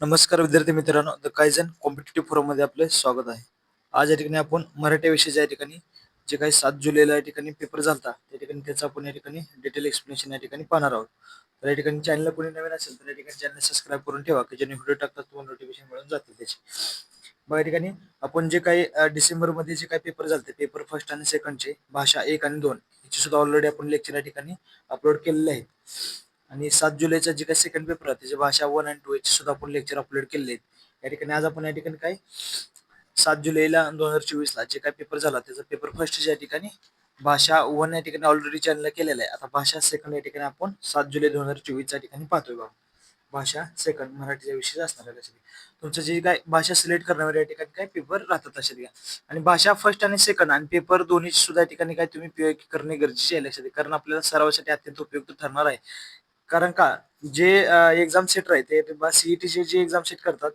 नमस्कार विद्यार्थी मित्रांनो, द कायझन कॉम्पिटिटिव्ह फोरम मध्ये आपले स्वागत आहे. आज या ठिकाणी आपण मराठी विषयाच्या या ठिकाणी जे काही 7 जुलैला या ठिकाणी पेपर झालता त्या ठिकाणी त्याचं आपण या ठिकाणी डिटेल एक्सप्लेनेशन या ठिकाणी पाहणार आहोत. तर या ठिकाणी चॅनलला कोणी नवीन असेल तर या ठिकाणी चॅनल सबस्क्राईब करून ठेवा की जेणे व्हिडिओ टाकतात तुम्हाला नोटिफिकेशन मिळून जातील त्याची. मग या ठिकाणी आपण जे काही डिसेंबर मध्ये जे काही पेपर झालते, पेपर फर्स्ट आणि सेकंडचे भाषा 1 आणि 2 याची सुद्धा ऑलरेडी आपण लेक्चर या ठिकाणी अपलोड केलेले आहे. आणि 7 जुलैचा जे काही सेकंड पेपर आहे त्याची भाषा 1 आणि 2 याची सुद्धा आपण लेक्चर अपलोड केलेले आहेत. या ठिकाणी आज आपण या ठिकाणी काय 7 जुलैला 2024 ला जे काही पेपर झाला त्याचा पेपर फर्स्ट या ठिकाणी भाषा 1 या ठिकाणी ऑलरेडी चॅनलला केलेला आहे. आता भाषा सेकंड या ठिकाणी आपण 7 जुलै 2024 या ठिकाणी पाहतोय बघा. भाषा सेकंड मराठीचा विषय असणार आहे त्यासाठी. तुमचं जे काय भाषा सिलेक्ट करण्यावर या ठिकाणी काय पेपर राहतात अशा ठिकाणी. आणि भाषा फर्स्ट आणि सेकंड आणि पेपर दोन्ही सुद्धा या ठिकाणी काय तुम्ही POQ करणे गरजेचे आहे लक्षात घ्या. कारण आपल्याला सरावासाठी अत्यंत उपयुक्त ठरणार आहे. कारण का जे एक्झाम सेटर आहे ते सीईटीचे जे एक्झाम सेट करतात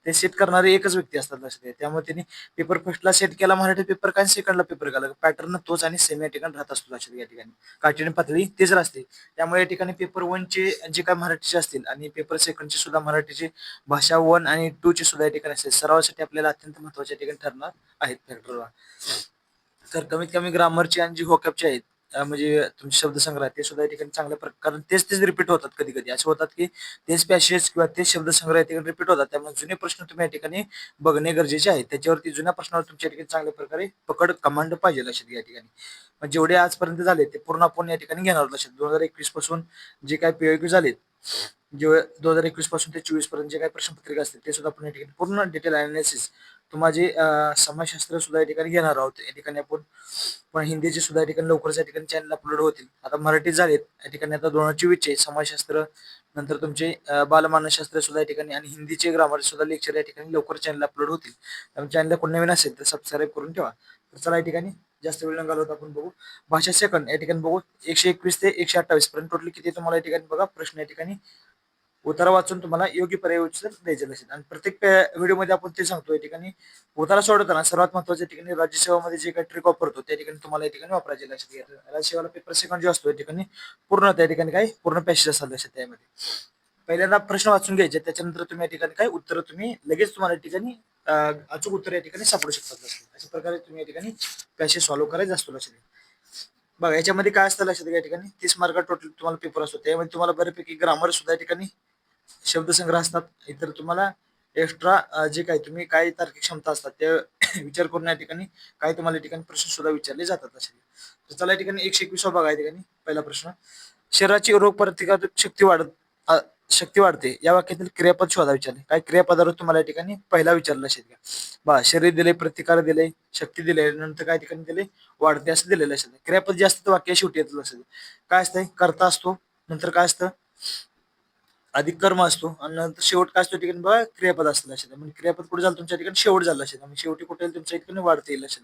ते सेट करणारे एकच व्यक्ती असतात लक्षात घ्या. त्यामुळे त्यांनी पेपर फर्स्टला सेट केला मराठी पेपर काय सेकंडला पेपर केला पॅटर्न तोच आणि सेम या ठिकाणी राहत असतो लक्षात घ्या. या ठिकाणी काठीने पातळी तेच राहते. त्यामुळे या ठिकाणी पेपर 1 चे जे काय मराठीचे असतील आणि पेपर सेकंडचे सुद्धा मराठीचे भाषा 1 आणि 2 चे सुद्धा या ठिकाणी असतील सरावासाठी आपल्याला अत्यंत महत्त्वाच्या ठिकाणी ठरणार आहेत फॅक्टरला. तर कमीत कमी ग्रामरचे आणि जी व्होकॅबचे आहेत म्हणजे तुमचे शब्दसंग्रह आहेत, ते सुद्धा या ठिकाणी चांगल्या प्रकारे तेच तेच रिपीट होतात. कधी कधी असे होतात की तेच पॅसेज किंवा तेच शब्दसंग्रह या ठिकाणी रिपीट होतात. त्यामुळे जुने प्रश्न तुम्ही या ठिकाणी बघणे गरजेचे आहे. त्याच्यावरती जुन्या प्रश्नावर तुमच्या ठिकाणी चांगल्या प्रकारे पकड कमांड पाहिजे लक्षात घ्या. या ठिकाणी मग जेवढे आजपर्यंत झाले ते पूर्ण आपण या ठिकाणी घेणार लक्षात. 2021 पासून जे काही POQ झालेत, जे 2021 पासून ते 24 पर्यंत जे काही प्रश्नपत्रिका असते ते सुद्धा आपण या ठिकाणी पूर्ण डिटेल अनालिसिस तुम्हाला समाजशास्त्र सुद्धा या ठिकाणी घेणार आहोत. या ठिकाणी आपण पण हिंदीचे सुद्धा या ठिकाणी लवकरच या ठिकाणी चॅनल अपलोड होतील. आता मराठी झालेत या ठिकाणी आता 2024 समाजशास्त्र नंतर तुमचे बालमानसशास्त्र सुद्धा या ठिकाणी आणि हिंदीचे ग्रामर सुद्धा लेक्चर या ठिकाणी लवकर चॅनल अपलोड होतील. त्यामुळे चॅनलला कोण नवीन असेल तर सबस्क्राईब करून ठेवा. तर चला या ठिकाणी जास्त वेळ न घालवता आपण बघू भाषा सेकंड या ठिकाणी बघू 121 ते 128 पर्यंत टोटल किती तुम्हाला या ठिकाणी बघा प्रश्न या ठिकाणी उतारा वाचून तुम्हाला योग्य पर्याय उत्तर द्यायचे असेल. आणि प्रत्येक व्हिडिओमध्ये आपण ते सांगतो या ठिकाणी उतारा सोडवताना सर्वात महत्त्वाच्या ठिकाणी राज्यसेवामध्ये जे काही ट्रिक वापरतो त्या ठिकाणी तुम्हाला या ठिकाणी वापरायचे लक्षात घ्या. राज्यसेवाला पेपर सेकंड जो असतो या ठिकाणी पूर्ण त्या ठिकाणी काय पूर्ण पॅसेज असतात लक्षात त्यामध्ये. पहिल्यांदा प्रश्न वाचून घ्यायचे त्याच्यानंतर तुम्ही या ठिकाणी काय उत्तर तुम्ही लगेच तुम्हाला या ठिकाणी अचूक उत्तर या ठिकाणी सापडू शकतात. अशा प्रकारे तुम्ही या ठिकाणी पॅसेज सॉल्व्ह करायचा असतो लक्षात घ्या. बघा याच्यामध्ये काय असतं लक्षात घ्या. या ठिकाणी 30 मार्क टोटल तुम्हाला पेपर असतो. त्यामध्ये तुम्हाला बऱ्यापैकी ग्रामर सुद्धा या ठिकाणी शब्दसंग्रह असतात. इतर तुम्हाला एक्स्ट्रा जे काही तुम्ही काय तार्किक क्षमता असतात ते विचार करून या ठिकाणी काय तुम्हाला या ठिकाणी प्रश्न सुद्धा विचारले जातात असे. तर चला या ठिकाणी 121 बघा या ठिकाणी पहिला प्रश्न. शरीराची रोग प्रतिकारक शक्ती वाढते या वाक्यातील क्रियापद शोधा विचारले. काय क्रियापदावर तुम्हाला या ठिकाणी पहिला विचारलं असेल का. बा शरीर दिले, प्रतिकार दिले, शक्ती दिले, नंतर काय ठिकाणी दिले वाढते असं दिलेलं असेल. क्रियापद जे असतं वाक्य शेवटी येतं असेल. काय असतंय कर्ता असतो, नंतर काय असतं अधिक कर्म असतो आणि नंतर शेवट काय असतो ठिकाणी बघा क्रियापद असतं लक्षात. म्हणजे क्रियापद कुठे झालं तुमच्या ठिकाणी शेवट झालं असेल. म्हणजे शेवटी कुठे तुमच्या ठिकाणी वाढता येईल लक्षात.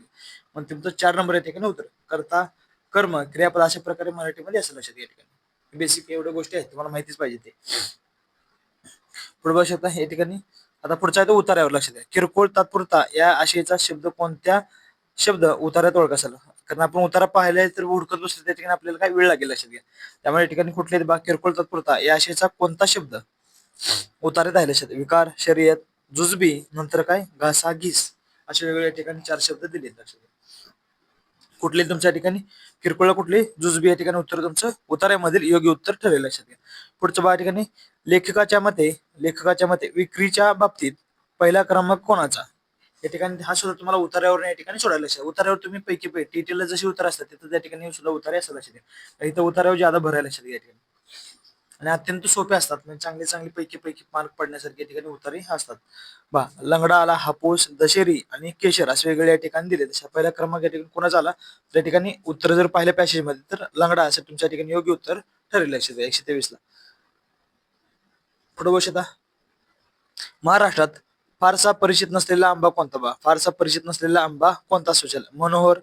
मग तुमचं 4 नंबर या ठिकाणी उत्तर कर्ता कर्म क्रियापद अशा प्रकारे मराठीमध्ये असेल लक्षात या ठिकाणी. बेसिक एवढ्या गोष्टी आहेत तुम्हाला माहितीच पाहिजे ते. पुढे बघू शकता या ठिकाणी. आता पुढचा आहे तो उतार्यावर लक्षात द्या. किरकोळ तात्पुरता या आशयाचा शब्द कोणत्या शब्द उतार्यात ओळख असेल. कारण आपण उतारा पाहिलाय तर हुडकत बसलो त्या ठिकाणी आपल्याला काय वेळ लागेल लक्षात घ्या. त्यामुळे या ठिकाणी कुठले बा किरकोळ तात्पुरता या आशयाचा कोणता शब्द उतार्यात आहे लक्षात. विकार, शर्यत, जुजबी, नंतर काय घासाघीस असे वेगवेगळ्या ठिकाणी 4 शब्द दिलेत लक्षात घ्या. कुठले तुमच्या ठिकाणी किरकोळ कुठले जुजबी या ठिकाणी उत्तर तुमचं उतार्यामधील योग्य उत्तर ठरेल लक्षात घ्या. पुढचं बघा ठिकाणी लेखकाच्या मते विक्रीच्या बाबतीत पहिला क्रमांक कोणाचा. या ठिकाणी हा सुद्धा तुम्हाला उतार्यावर या ठिकाणी सोडायला लक्षात. उतार्यावर तुम्ही पैकी टीटीला जशी उतार असतात तिथं त्या ठिकाणी सुद्धा उतारे असतात लक्षात घ्या. इथं उतार्यावर ज्यादा भरायला लक्षात घ्या. आणि अत्यंत सोपे असतात म्हणजे चांगले पैकी मार्क पडण्यासारखे ठिकाणी उतारे असतात. बा लंगडा आला, हापूस, दशेरी आणि केशर असे वेगवेगळ्या ठिकाणी दिले. तशा पहिला क्रमांक या ठिकाणी कोणाचा आला त्या ठिकाणी उत्तर जर पाहिल्या पॅसेज मध्ये तर लंगडा असं तुमच्या ठिकाणी योग्य उत्तर ठरेल लक्षात 123 ला. पुढे बघू शकता. महाराष्ट्रात फारसा परिचित नसलेला आंबा कोणता बा. फारसा परिचित नसलेला आंबा कोणता सुचेल. मनोहर,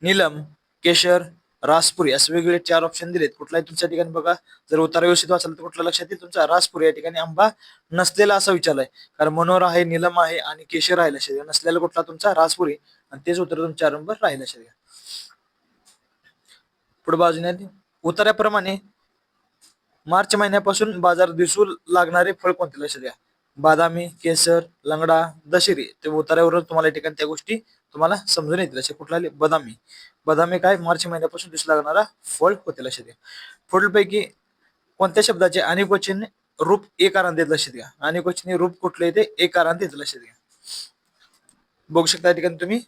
नीलम, केशर, रासपुरी असे वेगवेगळे 4 ऑप्शन दिलेत. कुठलाही तुमच्या ठिकाणी बघा जर उतारा व्यवस्थित वाचला तर कुठला लक्षात येईल तुमचा रासपुरी या ठिकाणी आंबा नसलेला असा विचारलाय. कारण मनोहर आहे, नीलम आहे आणि केशर आहे लक्षात. नसलेला कुठला तुमचा रासपुरी आणि तेच उत्तर तुमच्या 4 नंबर राहील लक्षात. पुढे बाजूने उतार्याप्रमाणे मार्च महिन्यापासून बाजार दिसू लागणारे फळ कोणते लक्षात द्या. बादामी, केसर, लंगडा, दशेरी ते उतार्यावरून तुम्हाला या ठिकाणी त्या गोष्टी तुम्हाला समजून येतील. असे कुठला बदामी, बदामी काय मार्च महिन्यापासून दिसू लागणारा फळ होते. लक्षात घ्या. पुढीलपैकी कोणत्या शब्दाचे अनेकवचन रूप एकारांत येत? लक्षात घ्या. अनेकवचनी रूप कुठले ते एकारांत येत. लक्षात घ्या. बघू शकता या ठिकाणी तुम्ही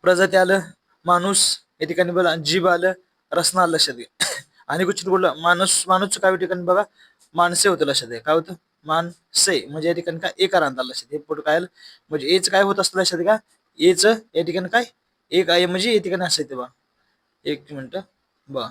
प्रजाती आलं, माणूस या ठिकाणी बघा, जीभ आलं, रसना आलं. लक्षात घ्या. अनेकवचन कुठलं? माणूस काय ठिकाणी बघा माणसे होतं. लक्षात घ्या. काय होतं? माणसे म्हणजे या ठिकाणी काय एकारांत आलं. लक्षात. हे पुढे काय म्हणजे एच काय होत असतं? लक्षात घ्या. एच या ठिकाणी काय एक आहे म्हणजे या ठिकाणी असं येते बा. एक मिनिट बा.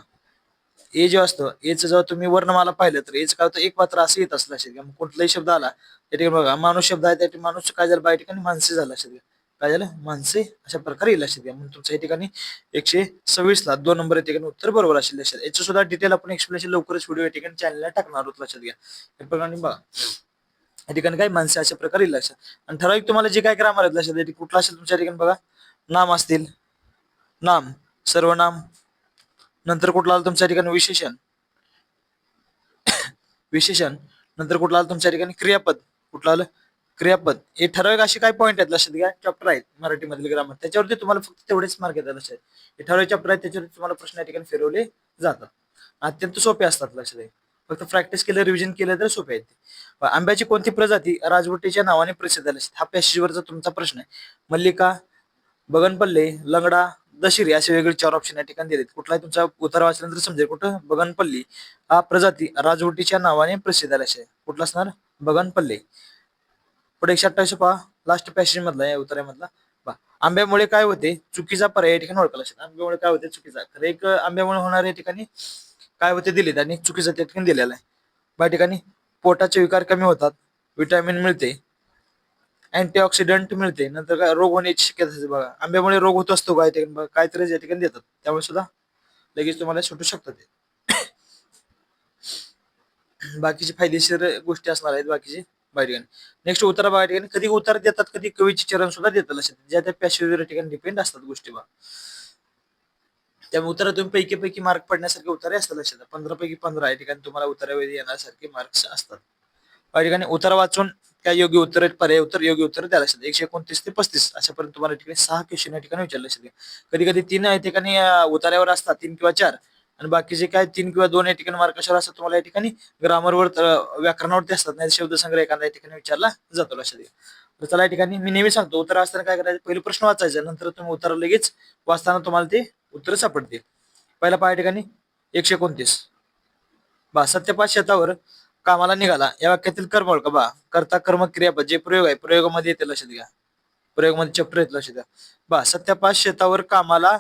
ए जे असतं एच जेव्हा तुम्ही वर्णमाला पाहिलं तर एच काय होतं? एक पात्र असं येत असलं. लक्षात घ्या. मग कुठलाही शब्द आला त्या ठिकाणी बघा माणूस शब्द आहे त्या ठिकाणी माणूस काय झालं? या ठिकाणी माणसे झालं. लक्षात घ्या. काय झालं? माणसे अशा प्रकारे येईल. लक्षात घ्या. म्हणून तुमच्या या ठिकाणी 126 ला 2 नंबर या ठिकाणी उत्तर बरोबर असेल. लक्षात. याचं सुद्धा डिटेल आपण एक्सप्लेनेशन लवकरच व्हिडिओ या ठिकाणी चॅनलला टाकणार आहोत. लक्षात घ्या. या प्रकारे बघा या ठिकाणी काय माणसे अशा प्रकारे येईल. लक्षात. आणि ठराविक तुम्हाला जे काय ग्रामर आहेत लक्षात कुठला असेल तुमच्या ठिकाणी बघा नाम असतील, नाम, सर्वनाम, नंतर कुठला आलं तुमच्या ठिकाणी विशेषण, विशेषण, नंतर कुठला आलं तुमच्या ठिकाणी क्रियापद, कुठलं आलं? क्रियापद. हे ठराविक असे काय पॉईंट आहेत लक्षात घ्या. चॅप्टर आहेत मराठीमधले ग्रामर त्याच्यावरती तुम्हाला फक्त तेवढेच मार्क येतात. लक्षात. हे ठराविक चॅप्टर आहेत त्याच्यावरती तुम्हाला प्रश्न या ठिकाणी फिरवले जातात. अत्यंत सोपे असतात. लक्षात घ्या. फक्त प्रॅक्टिस केलं, रिव्हिजन केलं तर सोपे आहेत. आंब्याची कोणती प्रजाती राजवटीच्या नावाने प्रसिद्ध आहे? हा पॅसेजवरचा तुमचा प्रश्न आहे. मल्लिका, बगनपल्ले, लंगडा, दशेरी असे वेगळे 4 ऑप्शन या ठिकाणी दिलेत. कुठलाही तुमचा उत्तर वाचल्यानंतर समजेल. कुठं? बगनपल्ली हा प्रजाती राजवटीच्या नावाने प्रसिद्ध आहे. कुठला असणार? बगनपल्ले. पुढे 128 पहा लास्ट पॅसेज मधला या उत्तरामधला पहा. आंब्यामुळे काय होते? चुकीचा पर्याय या ठिकाणी ओळखला. आंब्यामुळे काय होते? चुकीचा. तर एक आंब्यामुळे होणारे या ठिकाणी काय होते दिलेत आणि चुकीचा त्या ठिकाणी दिलेला आहे. या ठिकाणी पोटाचे विकार कमी होतात, विटॅमिन मिळते, अँटीऑक्सिडंट मिळते, नंतर काय रोग होण्याची शक्यता असते. बघा आंब्यामुळे रोग होत असतो काय काहीतरी या ठिकाणी देतात त्यामुळे सुद्धा लगेच तुम्हाला सुटू शकतात. बाकीचे फायदेशीर गोष्टी असणार आहेत बाकीचे ठिकाणी. नेक्स्ट उत्तर बघा ठिकाणी कधी उत्तर देतात, कधी कवीचे चरण सुद्धा देतात. लक्षात. ज्या त्या पॅसेजवर ठिकाणी डिपेंड असतात गोष्टी बघा. त्यामुळे उत्तर तुम्ही पैकी मार्क पडण्यासारखे उत्तरे असतात. लक्षात. 15 पैकी 15 या ठिकाणी तुम्हाला उत्तरावेळी येण्यासारखे मार्क्स असतात. या ठिकाणी उत्तर वाचून काय योग्य उत्तर पर्याय उत्तर योग्य उत्तर द्या. लक्षात. 129 ते 35 अशापर्यंत तुम्हाला ठिकाणी 6 क्वेश्चन या ठिकाणी विचारले. लक्षात. कधी कधी 3 या ठिकाणी उतार्यावर असतात, 3 किंवा 4 आणि बाकीचे काय 3 किंवा 2 या ठिकाणी मार्क कशावर असतात तुम्हाला या ठिकाणी ग्रामरवर व्याकरणावरती असतात. नाही शब्दसंग्रह एखादा या ठिकाणी विचारला जातो. लक्षात. तर चला या ठिकाणी मी नेहमी सांगतो उत्तर असताना काय करायचं, पहिले प्रश्न वाचायचा, नंतर तुम्ही उत्तर लगेच वाचताना तुम्हाला ते उत्तर सापडतील. पहिला पाय ठिकाणी 129 बा. सत्यपात शेतावर कामाला निघाला या वाक्यातील कर्म ओळखा. बा कर्ता कर्म क्रियापद जे प्रयोग आहे प्रयोगामध्ये येते. लक्षात घ्या. प्रयोगामध्ये चॅप्टर येत. लक्षात घ्या. बा सत्यपात शेतावर कामाला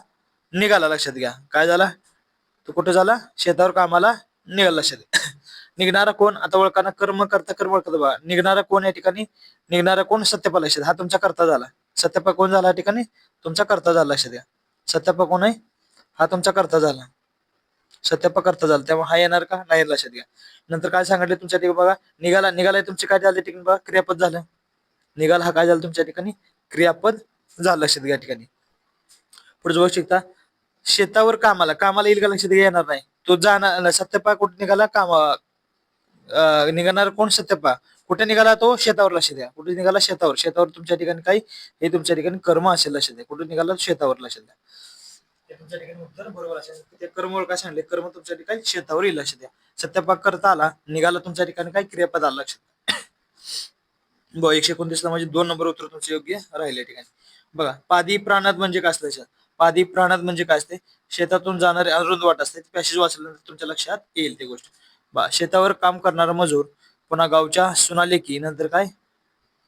निघाला. लक्षात घ्या. काय झाला तो? कुठं झाला? शेतावर कामाला निघाला. लक्षात घ्या. निघणारा कोण? आता ओळखाना कर्म करता कर्म ओळखत. बा निघणारा कोण या ठिकाणी? निघणारा कोण? सत्यपात. लक्षात. हा तुमचा कर्ता झाला. सत्यपात कोण झाला या ठिकाणी? तुमचा कर्ता झाला. लक्षात घ्या. सत्यपात कोण आहे? हा तुमचा कर्ता झाला. सत्यपात कर्ता झाला त्यामुळे हा येणार का? नाही. लक्षात घ्या. नंतर काय सांगितलं तुमच्या ठिकाणी बघा निघाला. निघालाय तुमचे काय झालं ठिकाणी बघा क्रियापद झालं. निघाला हा काय झालं तुमच्या ठिकाणी? क्रियापद झालं. लक्षात घ्या. ठिकाणी पुढे बघू शकता शेतावर कामाला. कामाला येईल का? लक्षात घ्या. येणार नाही. तो जाणार. सत्यपात कुठे निघाला? निघणार कोण? सत्यपात. कुठे निघाला तो? शेतावर. लक्षात द्या. कुठे निघाला? शेतावर. शेतावर तुमच्या ठिकाणी काही हे तुमच्या ठिकाणी कर्म असेल. लक्षात द्या. कुठे निघाला? शेतावर. लक्षात द्या. तुमच्या ठिकाणी उत्तर बरोबर असेल. ते कर्म काय सांगले? कर्म तुमच्या ठिकाणी शेतावर येईल. लक्षात द्या. सत्यपात करता आला. निघाला तुमच्या ठिकाणी काय? क्रियापद आला. लक्षात. 129 ला म्हणजे 2 नंबर उत्तर तुमचे योग्य राहिले. ठिकाणी बघा पादी प्राणात म्हणजे काय असतं? पादी प्राणात म्हणजे काय असते? शेतातून जाणारे अरुंद वाट असते. पॅसेज वाचल्यानंतर तुमच्या लक्षात येईल ती गोष्ट. बा शेतावर काम करणारा मजूर, पुन्हा गावच्या सुनालेकी, नंतर काय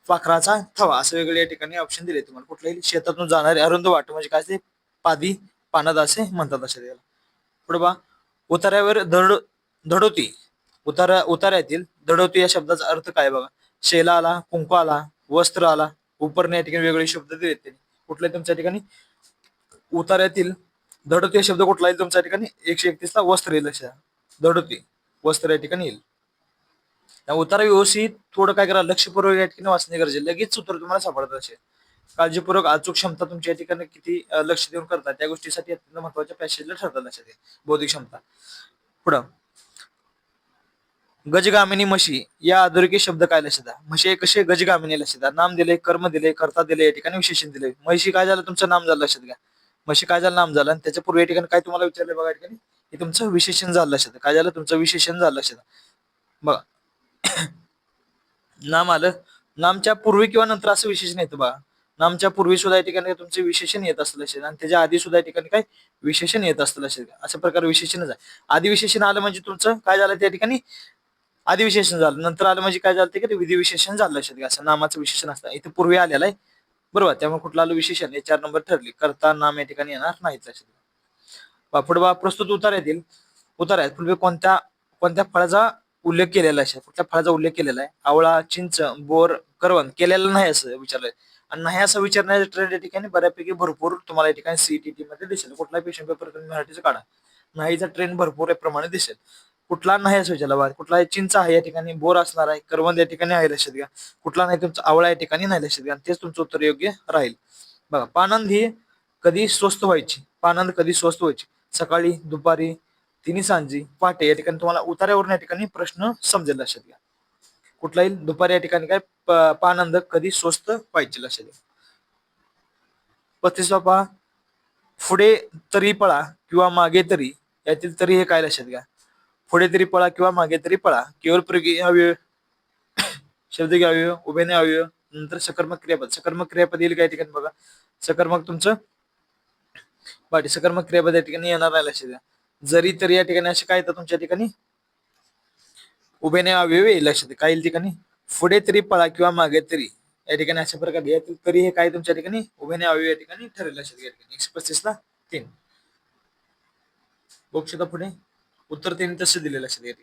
पाखराचा थवा असं वेगळे या ठिकाणी ऑप्शन दिले तुम्हाला. कुठल्याही शेतातून जाणारे अरुंद वाट म्हणजे काय असते? पादी पानात असे म्हणतात. अशा त्याला. पुढे बा उतार्यावर धडोती. उतार्यातील धडोती या शब्दाचा अर्थ काय? बघा शेला आला, कुंकू आला, वस्त्र आला, उपरणे या ठिकाणी वेगळे शब्द दिलेत त्यांनी. कुठल्या तुमच्या ठिकाणी उतार्यातील धडोती या शब्द कुठला येईल तुमच्या ठिकाणी? 131 ला वस्त्र येईल. धडोती वस्त्र या ठिकाणी येईल. उतारा व्यवस्थित थोडं काय करा लक्षपूर्वक या ठिकाणी वाचणे गरजेचे. लगेच उत्तर तुम्हाला सापडत असेल. काळजीपूर्वक अचूक क्षमता तुमच्या ठिकाणी किती लक्ष देऊन करतात त्या गोष्टीसाठी अत्यंत महत्वाच्या पॅसेजला ठरतात. लक्षात घ्या. बौद्धिक क्षमता. पुढं गजगामिनी म्हशी या अधोरेखित शब्द काय लक्षात द्या. म्हशी हे कसे गजगामिनी लक्षात द्या. नाम दिले, कर्म दिले, कर्ता दिले, या ठिकाणी विशेषण दिले. म्हशी काय झालं, तुमचं नाम झालं लक्षात घ्या. म्हशी काय झालं, नाम झालं. आणि त्याच्या पूर्वी या ठिकाणी काय तुम्हाला विचारलं बघा, या ठिकाणी हे तुमचं विशेषण झालं लक्षात द्या. काय झालं, तुमचं विशेषण झालं लक्षात द्या. बघा नाम आलं, नामच्या पूर्वी किंवा नंतर असं विशेषण येतं बघा. नामच्या पूर्वी सुद्धा या ठिकाणी तुमचे विशेषण येत असतं लक्षात, आणि त्याच्या आधी सुद्धा या ठिकाणी काय विशेषण येत असतं लक्षात. अशा प्रकारे विशेषणच आहे. आधी विशेषण आलं म्हणजे तुमचं काय झालं, त्या ठिकाणी आधी विशेषण झालं. नंतर आलं म्हणजे काय झालं, ते विधी विशेषण झालं लक्षात. असं नामाचं विशेषण असतं. इथे पूर्वी आलेलं आहे बरोबर, त्यामुळे कुठलं आलं विशेषण, हे 4 नंबर ठरली. करता नाम या ठिकाणी येणार नाहीत लक्षात. पुढे बा प्रस्तुत उतार येतील. उतार आहेत पूर्वी कोणत्या कोणत्या फळाचा उल्लेख केलेला आहे, कुठल्या फळाचा उल्लेख केलेला आहे. आवळा, चिंच, बोर, करवंद केलेलं नाही असं विचारलंय. आणि नाही असं विचारण्याचं ट्रेंड या ठिकाणी बऱ्यापैकी भरपूर तुम्हाला या ठिकाणी सीईटी मध्ये दिसेल. कुठलाही क्वेश्चन पेपर तुम्ही मराठीचा काढा, नाहीचा ट्रेंड भरपूर प्रमाणे दिसेल. कुठला नाही असं विचारला बघा. कुठला चिंच आहे या ठिकाणी, बोर असणार आहे, करवंद या ठिकाणी आहे लक्षात घ्या. कुठला नाही तुमचा आवळा या ठिकाणी नाही लक्षात घ्या. तेच तुमचं उत्तर योग्य राहील. बघा पानंद ही कधी स्वस्त व्हायची, पानंद कधी स्वस्त व्हायची, सकाळी, दुपारी, तिन्ही सांजी, पहाटे. या ठिकाणी तुम्हाला उतार्यावरून या ठिकाणी प्रश्न समजेल लक्षात घ्या. कुठलाही दुपारी या ठिकाणी काय पानंद कधी स्वस्त व्हायचे लक्षात घ्या. 35वा पहा, पुढे तरी पळा किंवा मागे तरी, यातील तरी हे काय लक्षात घ्या. पुढे तरी पळा किंवा मागे तरी पळा, केवळ प्रगी अव्यय, शब्द अव्यय, उभेने अव्यय, नंतर सकर्मक क्रियापद. सकर्मक क्रियापद येईल काय ठिकाणी बघा. सकर्मक तुमचं पाठी, सकर्मक क्रियापद या ठिकाणी येणार नाही लक्षात द्या. जरी तरी या ठिकाणी असे काय येतं तुमच्या ठिकाणी, उभेने अव्यय येईल लक्षात द्या. काय येईल ठिकाणी, पुढे तरी पळा किंवा मागे तरी, या ठिकाणी अशा प्रकारे यातील तरी हे काय तुमच्या ठिकाणी उभेने अव्यय या ठिकाणी ठरेल लक्षात घ्या. 135 ला 3 बघू पुढे उत्तर त्यांनी तसे दिले लक्षात घ्या.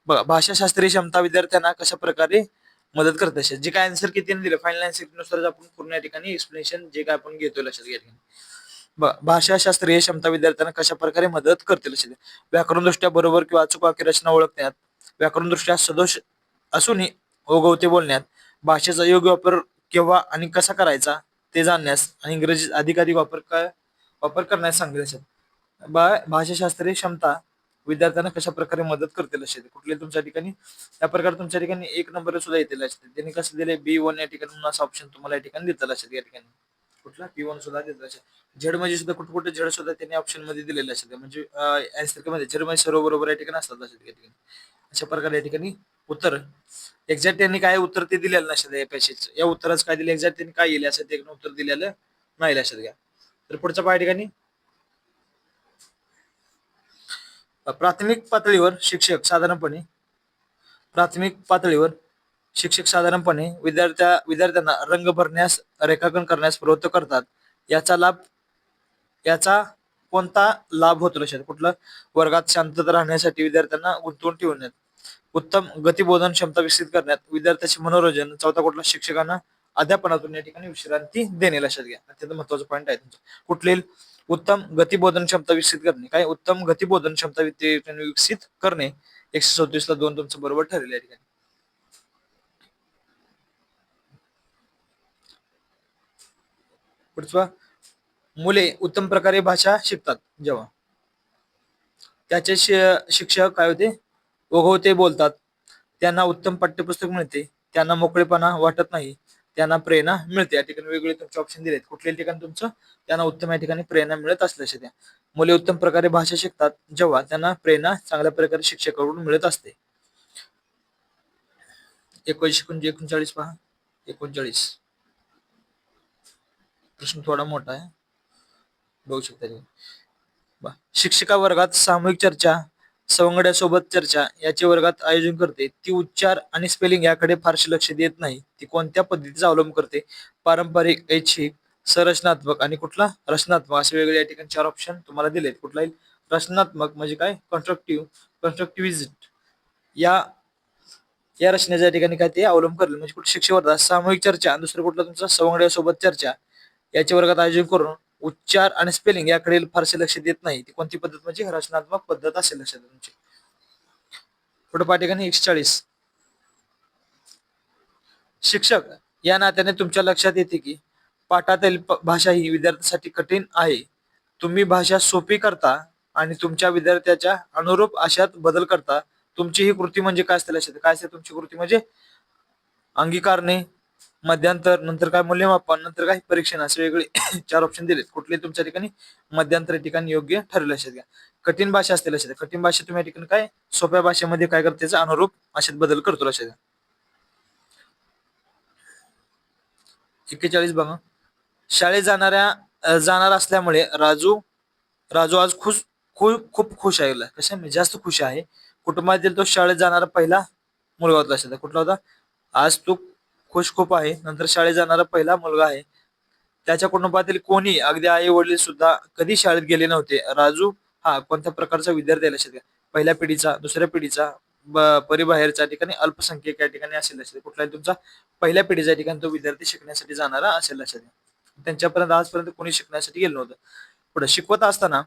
बघा भाषाशास्त्रीय क्षमता विद्यार्थ्यांना कशा प्रकारे मदत करत असेल. जे काय आन्सर किती दिले फायनल आन्सर नुसार आपण पूर्ण या ठिकाणी एक्सप्लेनेशन जे काय आपण घेतो लक्षात घ्या. भाषाशास्त्रीय क्षमता विद्यार्थ्यांना कशा प्रकारे मदत करते लक्षात घ्या. व्याकरण दृष्ट्या बरोबर किंवा अचूक वाक्य रचना ओळखण्यात, व्याकरण दृष्ट्या सदोष असूनही ओघवते बोलण्यात, भाषेचा योग्य वापर केव्हा आणि कसा करायचा ते जाणण्यास, आणि इंग्रजी अधिकाधिक वापर करण्यास सांगितले. भाषाशास्त्रीय क्षमता विद्यार्थ्यांना कशा प्रकारे मदत करते लक्षात. कुठले तुमच्या ठिकाणी त्या प्रकारे तुमच्या ठिकाणी 1 नंबर सुद्धा येते लक्षात. त्यांनी कसं दिले, B1 या ठिकाणी असा ऑप्शन तुम्हाला या ठिकाणी देतं लक्षात. या ठिकाणी कुठला B1 सुद्धा देतं लक्षात. झेड म्हणजे सुद्धा कुठे कुठे झेड सुद्धा त्यांनी ऑप्शन मध्ये दिलेलं लक्षात. म्हणजे आन्सर मध्ये झेड मध्ये सर्व बरोबर या ठिकाणी असतात लक्षात. या ठिकाणी अशा प्रकारे या ठिकाणी उत्तर एक्झॅक्ट त्यांनी काय उत्तर ते दिलेलं लक्षात. या पॅसेज या उत्तराच काय दिले, एक्झॅक्ट त्यांनी काय येईल असं ते उत्तर दिलेलं नाही लक्षात घ्या. तर पुढच्या पाय ठिकाणी प्राथमिक पातळीवर शिक्षक साधारणपणे विद्यार्थ्यांना रंग भरण्यास, रेखांकन करण्यास प्रवृत्त करतात. याचा कोणता लाभ होतो लक्षात. कुठला, वर्गात शांतता राहण्यासाठी, विद्यार्थ्यांना गुंतवून ठेवण्यात, उत्तम गतिबोधन क्षमता विकसित करण्यात, विद्यार्थ्याचे मनोरंजन. चौथा कुठला, शिक्षकांना अध्यापनातून या ठिकाणी विश्रांती देणे लक्षात घ्या. अत्यंत महत्वाचा पॉईंट आहे तुमचा. कुठले, उत्तम गतिबोधन क्षमता विकसित करणे. काय, उत्तम गतिबोधन क्षमता विकसित करणे. 137 ला 2 तुमचं बरोबर ठरेल या ठिकाणी. पुढचा, मुले उत्तम प्रकारे भाषा शिकतात जेव्हा त्याचे शिक्षक काय होते, ओघवते बोलतात, त्यांना उत्तम पाठ्यपुस्तक मिळते, त्यांना मोकळेपणा वाटत नाही, त्यांना प्रेरणा मिळते. या ठिकाणी वेगवेगळे तुमचे ऑप्शन दिलेत. कुठल्याही ठिकाणी तुमचं त्यांना उत्तम या ठिकाणी प्रेरणा मिळत असल्याचे द्या. मुले उत्तम प्रकारे भाषा शिकतात जेव्हा त्यांना प्रेरणा चांगल्या प्रकारे शिक्षकाकडून मिळत असते. 39 पहा. 39 प्रश्न थोडा मोठा आहे, बघू शकता. शिक्षिका वर्गात सामूहिक चर्चा, सवंगड्यासोबत चर्चा याचे वर्गात आयोजन करते. ती उच्चार आणि स्पेलिंग याकडे फारसे लक्ष देत नाही. ती कोणत्या पद्धतीचा अवलंब करते, पारंपरिक, ऐच्छिक, संरचनात्मक आणि कुठला रचनात्मक. असे वेगळे या ठिकाणी 4 ऑप्शन तुम्हाला दिलेत. कुठला येईल, रचनात्मक म्हणजे काय, कन्स्ट्रक्टिव्हिस्ट या या रचनेच्या ठिकाणी काय ते अवलंब करेल. म्हणजे कुठे शिक्षक वर्गात सामूहिक चर्चा, दुसरं कुठलं तुमचं सवंगड्यासोबत चर्चा याच्या वर्गात आयोजन करून उच्चार आणि स्पेलिंग याकडे फारसे लक्ष देत नाही. ती कोणती पद्धत म्हणजे रचनात्मक पद्धत असेल लक्षात तुमची. पुढे पाठ ठिकाणी 140. शिक्षक या नात्याने तुमच्या लक्षात येते की पाठातील भाषा ही विद्यार्थ्यांसाठी कठीण आहे. तुम्ही भाषा सोपी करता आणि तुमच्या विद्यार्थ्याच्या अनुरूप आशयात बदल करता. तुमची ही कृती म्हणजे काय असते लक्षात घ्या. काय असते तुमची कृती म्हणजे अंगीकारणे, मध्यांतर, नंतर काय मूल्यमापन, नंतर काय परीक्षण, असे वेगळे चार ऑप्शन दिलेत. कुठले तुमच्या ठिकाणी मध्यांतर ठिकाणी योग्य ठरेल लक्षात घ्या. कठीण भाषा असते लक्षात घ्या. कठीण भाषा तुम्ही या ठिकाणी काय सोप्या भाषेमध्ये काय करते त्याचा अनुरूप अशात बदल करतो लक्षात घ्या. 41 बघा. शाळेत जाणार असल्यामुळे राजू राजू आज खूप खुश आहे. कशा जास्त खुश आहे. कुटुंबातील तो शाळेत जाणारा पहिला मुलगा होता लक्षात घ्या. कुठला होता? आज तू खुश खूप आहे, नंतर शाळेत जाणारा पहिला मुलगा आहे. त्याच्या कुटुंबातील कोणी, अगदी आई वडील सुद्धा कधी शाळेत गेले नव्हते. राजू हा कोणत्या प्रकारचा विद्यार्थी आहे लक्षात घ्या. पहिल्या पिढीचा, दुसऱ्या पिढीचा, परिबाहेरच्या ठिकाणी, अल्पसंख्यक या ठिकाणी असेल लक्षात घ्या. कुठलाही तुमचा पहिल्या पिढीच्या ठिकाणी तो विद्यार्थी शिकण्यासाठी जाणारा असेल लक्षात घ्या. त्यांच्यापर्यंत आजपर्यंत कोणी शिकण्यासाठी गेलं नव्हतं. पुढे शिकवत असताना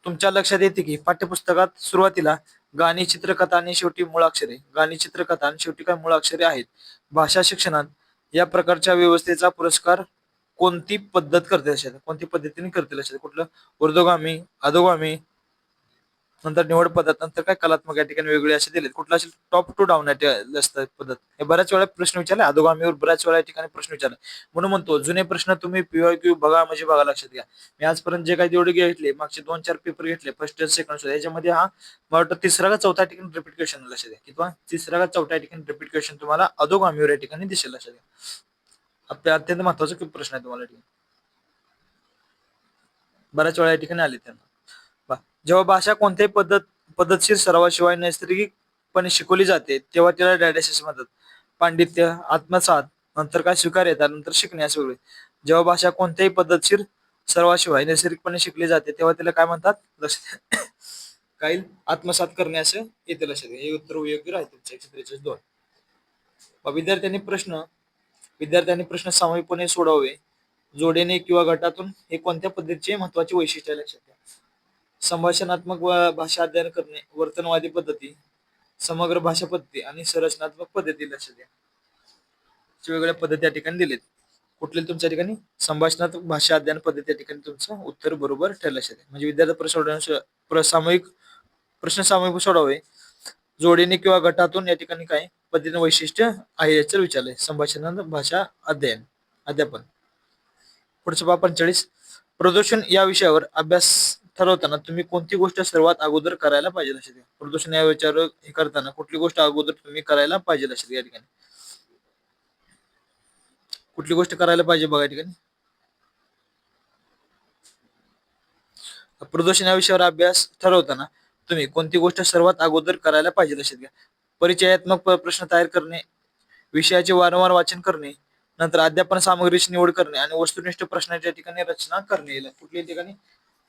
तुमच्या लक्षात येते की पाठ्यपुस्तकात सुरुवातीला गाणी, चित्रकथा आणि शेवटी मूळाक्षरे, गाणी, चित्रकथा आणि शेवटी काय मूळाक्षरे आहेत. भाषा शिक्षणात या प्रकारच्या व्यवस्थेचा पुरस्कार कोणती पद्धत करते लक्षात घ्या. कोणती पद्धतीने करते लक्षात घ्या. कुठलं? ऊर्ध्वगामी, अधोगामी, नंतर निवड पद्धत, नंतर काय कलात्मक, या ठिकाणी वेगळे असे दिलेत. कुठला असेल? टॉप टू डाऊन असतात पद्धत. हे बऱ्याच वेळा प्रश्न विचारले अधोगामीवर, बऱ्याच वेळा या ठिकाणी प्रश्न विचारले. म्हणून म्हणतो जुने प्रश्न तुम्ही PYQ बघा, म्हणजे बघा लक्षात घ्या. मी आजपर्यंत जे काही जेवढे घेतले, मागचे 2-4 पेपर घेतले, फर्स्ट इयर सेकंड इयर, याच्यामध्ये हा मला वाटतं तिसरा का चौथा ठिकाणी रिपीट क्वेश्चन लक्षात घ्या. किंवा तिसरा का चौथ्या ठिकाणी रिपीट क्वेश्चन तुम्हाला अधोगामीवर या ठिकाणी दिसेल लक्षात घ्या. आपल्या अत्यंत महत्वाचा प्रश्न आहे तुम्हाला बऱ्याच वेळा या ठिकाणी आले त्यांना. जेव्हा भाषा कोणत्याही पद्धतशीर सरावाशिवाय नैसर्गिकपणे शिकवली जाते तेव्हा तिला डायडॅसिस म्हणतात. पांडित्य, आत्मसात, नंतर काय स्वीकार येतात, नंतर शिकणे, असे वेगळे. जेव्हा भाषा कोणत्याही पद्धतशीर सरावाशिवाय नैसर्गिकपणे शिकली जाते तेव्हा तिला काय म्हणतात? लक्षात काही आत्मसात करणे असं येते लक्षात घ्या. हे उत्तर योग्य राहते तुमच्या 143-2. विद्यार्थ्यांनी प्रश्न सामूहिकपणे सोडवावे. जोडीने किंवा गटातून हे कोणत्या पद्धतीचे महत्वाचे वैशिष्ट्य आहे लक्षात घ्या. संभाषणात्मक भाषा अध्ययन करणे, वर्तनवादी पद्धती, समग्र भाषा पद्धती आणि संरचनात्मक पद्धती लक्षात घ्या. वेगवेगळ्या पद्धती या ठिकाणी दिलेत. कुठले तुमच्या ठिकाणी संभाषणात्मक भाषा अध्ययन पद्धती या ठिकाणी तुमचं उत्तर बरोबर ठरलं लक्षात घ्या. म्हणजे विद्यार्थी प्रश्न सामूहिक सोडवावे. जोडीने किंवा गटातून या ठिकाणी काय पद्धतीने वैशिष्ट्य आहे याचं विचारलंय. संभाषणात्मक भाषा अध्यापन. पुढचं 45. प्रदूषण या विषयावर अभ्यास ठरवताना तुम्ही कोणती गोष्ट सर्वात अगोदर करायला पाहिजे लक्षात घ्या. प्रदूषण या विचारावर हे करताना कुठली गोष्ट अगोदर तुम्ही करायला पाहिजे लक्षात घ्या. या ठिकाणी कुठली गोष्ट करायला पाहिजे बघा. या ठिकाणी प्रदूषण या विषयावर अभ्यास ठरवताना तुम्ही कोणती गोष्ट सर्वात अगोदर करायला पाहिजे लक्षात घ्या. परिचयात्मक प्रश्न तयार करणे, विषयाचे वारंवार वाचन करणे, नंतर अध्यापन सामग्रीची निवड करणे आणि वस्तुनिष्ठ प्रश्नाच्या ठिकाणी रचना करणे. कुठल्या ठिकाणी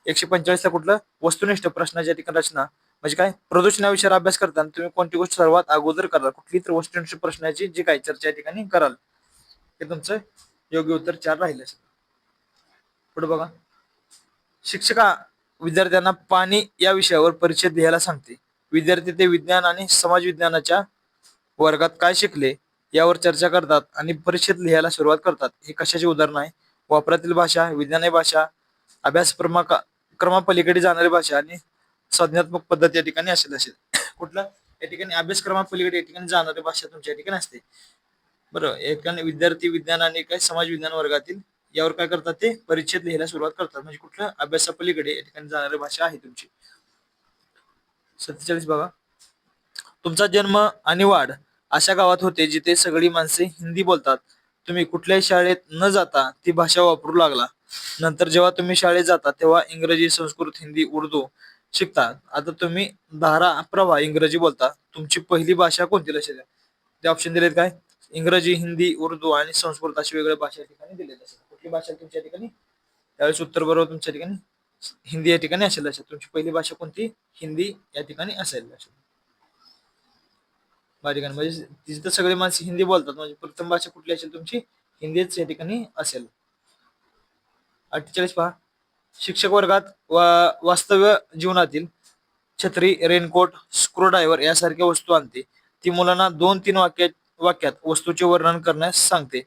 145 कुठलं? वस्तुनिष्ठ प्रश्नाच्या ठिकाणी रचना म्हणजे काय? प्रदूषण या विषयावर अभ्यास करताना तुम्ही कोणती गोष्ट सर्वात अगोदर कराल, कुठली तर वस्तुनिष्ठ प्रश्नाची जी काही चर्चा या ठिकाणी कराल, हे तुमचं योग्य उत्तर 4 राहिले असेल. पुढे बघा. शिक्षका विद्यार्थ्यांना पाणी या विषयावर परिचय लिहायला सांगते. विद्यार्थी ते विज्ञान आणि समाज विज्ञानाच्या वर्गात काय शिकले यावर चर्चा करतात आणि परिच्छेद लिहायला सुरुवात करतात. हे कशाचे उदाहरण आहे? वापरातील भाषा, विज्ञानीय भाषा, क्रमापलीकडे जाणारी भाषा आणि संज्ञात्मक पद्धत या ठिकाणी असेल. कुठलं? या ठिकाणी अभ्यासक्रमापलीकडे या ठिकाणी जाणारी भाषा तुमच्या ठिकाणी असते. बरोबर. या ठिकाणी विद्यार्थी विज्ञान आणि काय समाज विज्ञान वर्गातील यावर काय करतात? ते परिच्छेद लिहायला सुरुवात करतात. म्हणजे कुठलं? अभ्यासापलीकडे या ठिकाणी जाणारी भाषा आहे तुमची. 47 बघा. तुमचा जन्म आणि वाढ अशा गावात होते जिथे सगळी माणसे हिंदी बोलतात. तुम्ही कुठल्याही शाळेत न जाता ती भाषा वापरू लागला. नंतर जेव्हा तुम्ही शाळेत जाता तेव्हा इंग्रजी, संस्कृत, हिंदी, उर्दू शिकता. आता तुम्ही धारा प्रवाह इंग्रजी बोलता. तुमची पहिली भाषा कोणती लक्षात घ्या. ते ऑप्शन दिलेत काय? इंग्रजी, हिंदी, उर्दू आणि संस्कृत अशी वेगवेगळ्या भाषा ठिकाणी दिलेल्या असतात. कुठली भाषा तुमच्या ठिकाणी? त्यावेळेस उत्तर बरोबर तुमच्या ठिकाणी हिंदी या ठिकाणी असेल लक्षात. तुमची पहिली भाषा कोणती? हिंदी या ठिकाणी असेल लक्षात. ठिकाणी म्हणजे तिथे सगळे माणसं हिंदी बोलतात, म्हणजे प्रथम भाषा कुठली असेल तुमची? हिंदीच या ठिकाणी असेल. 48 पहा. शिक्षक वर्गात वास्तव्य जीवनातील छत्री, रेनकोट, स्क्रूड्रायव्हर यासारख्या वस्तू आणते. ती मुलांना 2-3 वाक्यात वस्तूचे वर्णन करण्यास सांगते.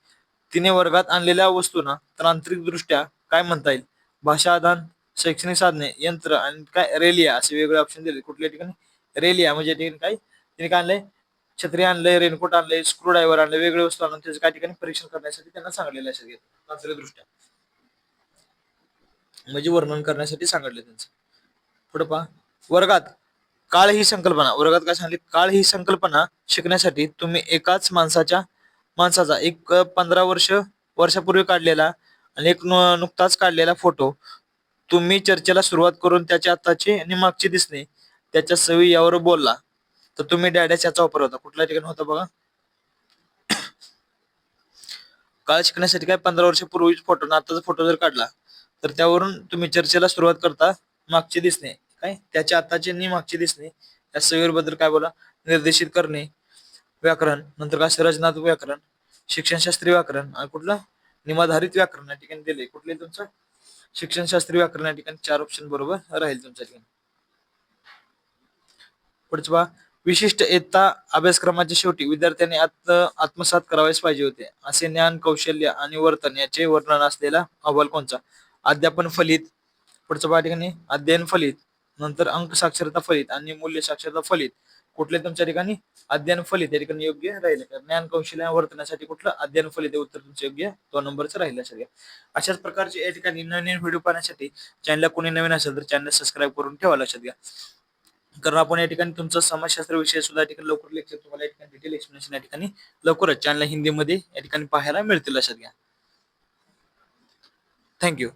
तिने वर्गात आणलेल्या वस्तूंना तांत्रिकदृष्ट्या काय म्हणता येईल? भाषा आदान, शैक्षणिक साधने, यंत्र आणि काय रेलिया असे वेगळे ऑप्शन दिले. कुठल्या ठिकाणी? रेलिया म्हणजे ठिकाणी काय? तिने काय आणलंय, छत्री आणलंय, रेनकोट आणलंय, स्क्रू ड्रायव्हर आणलंय, वेगळे वस्तू आणून त्याचं काय ठिकाणी परीक्षण करण्यासाठी त्यांना सांगितलेलं आहे तांत्रिकदृष्ट्या, म्हणजे वर्णन करण्यासाठी सांगितलं त्यांचं. पुढे पहा, वर्गात काळ ही संकल्पना, वर्गात काय सांगली, काळ ही संकल्पना शिकण्यासाठी तुम्ही एकाच माणसाचा एक 15 वर्षापूर्वी काढलेला आणि एक नुकताच काढलेला फोटो तुम्ही चर्चेला सुरुवात करून त्याच्या आताची आणि मागची दिसणे, त्याच्या सवयी यावर बोलला तर तुम्ही डॅडॅस याचा वापर होता. कुठल्या ठिकाणी होता बघा, काळ शिकण्यासाठी काय 15 वर्षापूर्वी फोटो आणि आताचा फोटो जर काढला तर त्यावरून तुम्ही चर्चेला सुरुवात करता मागचे दिसणे, काय त्याच्या आताचे आणि मागचे दिसणे या सवयीबद्दल काय बोला, निर्देशित करणे, व्याकरण, नंतर काय रचनात्मक व्याकरण, शिक्षणशास्त्रीय व्याकरण आणि कुठलं नियमाधारित व्याकरण या ठिकाणी दिले. कुठले तुमचं शिक्षणशास्त्रीय व्याकरण या ठिकाणी 4 ऑप्शन बरोबर राहील तुमच्या ठिकाणी. पुढचं पहा, विशिष्ट इयत्ता अभ्यासक्रमाच्या शेवटी विद्यार्थ्यांनी आत्मसात करावेच पाहिजे होते असे ज्ञान, कौशल्य आणि वर्तन याचे वर्णन असलेला अहवाल कोणचा? अध्यापन फलित, पुढचं पहा ठिकाणी अध्ययन फलित, नंतर अंक साक्षरता फलित आणि मूल्य साक्षरता फलित. कुठले तुमच्या ठिकाणी अध्ययन फलित या ठिकाणी योग्य राहील. ज्ञान, कौशल्य वर्तनासाठी कुठलं अध्ययन फलित हे उत्तर तुमचं योग्य 2 नंबरचं राहिलं सगळ्या. अशाच प्रकारचे या ठिकाणी नवीन व्हिडिओ पाहण्यासाठी चॅनलला कोणी नवीन असेल तर चॅनल सबस्क्राईब करून ठेवा, लक्षात घ्या. कारण आपण या ठिकाणी तुमचा समाजशास्त्र विषय सुद्धा या ठिकाणी लवकर लेक्चर तुम्हाला या ठिकाणी डिटेल एक्सप्लेनेशन या ठिकाणी लवकरच चॅनल हिंदीमध्ये या ठिकाणी पाहायला मिळतील, लक्षात घ्या. थँक्यू.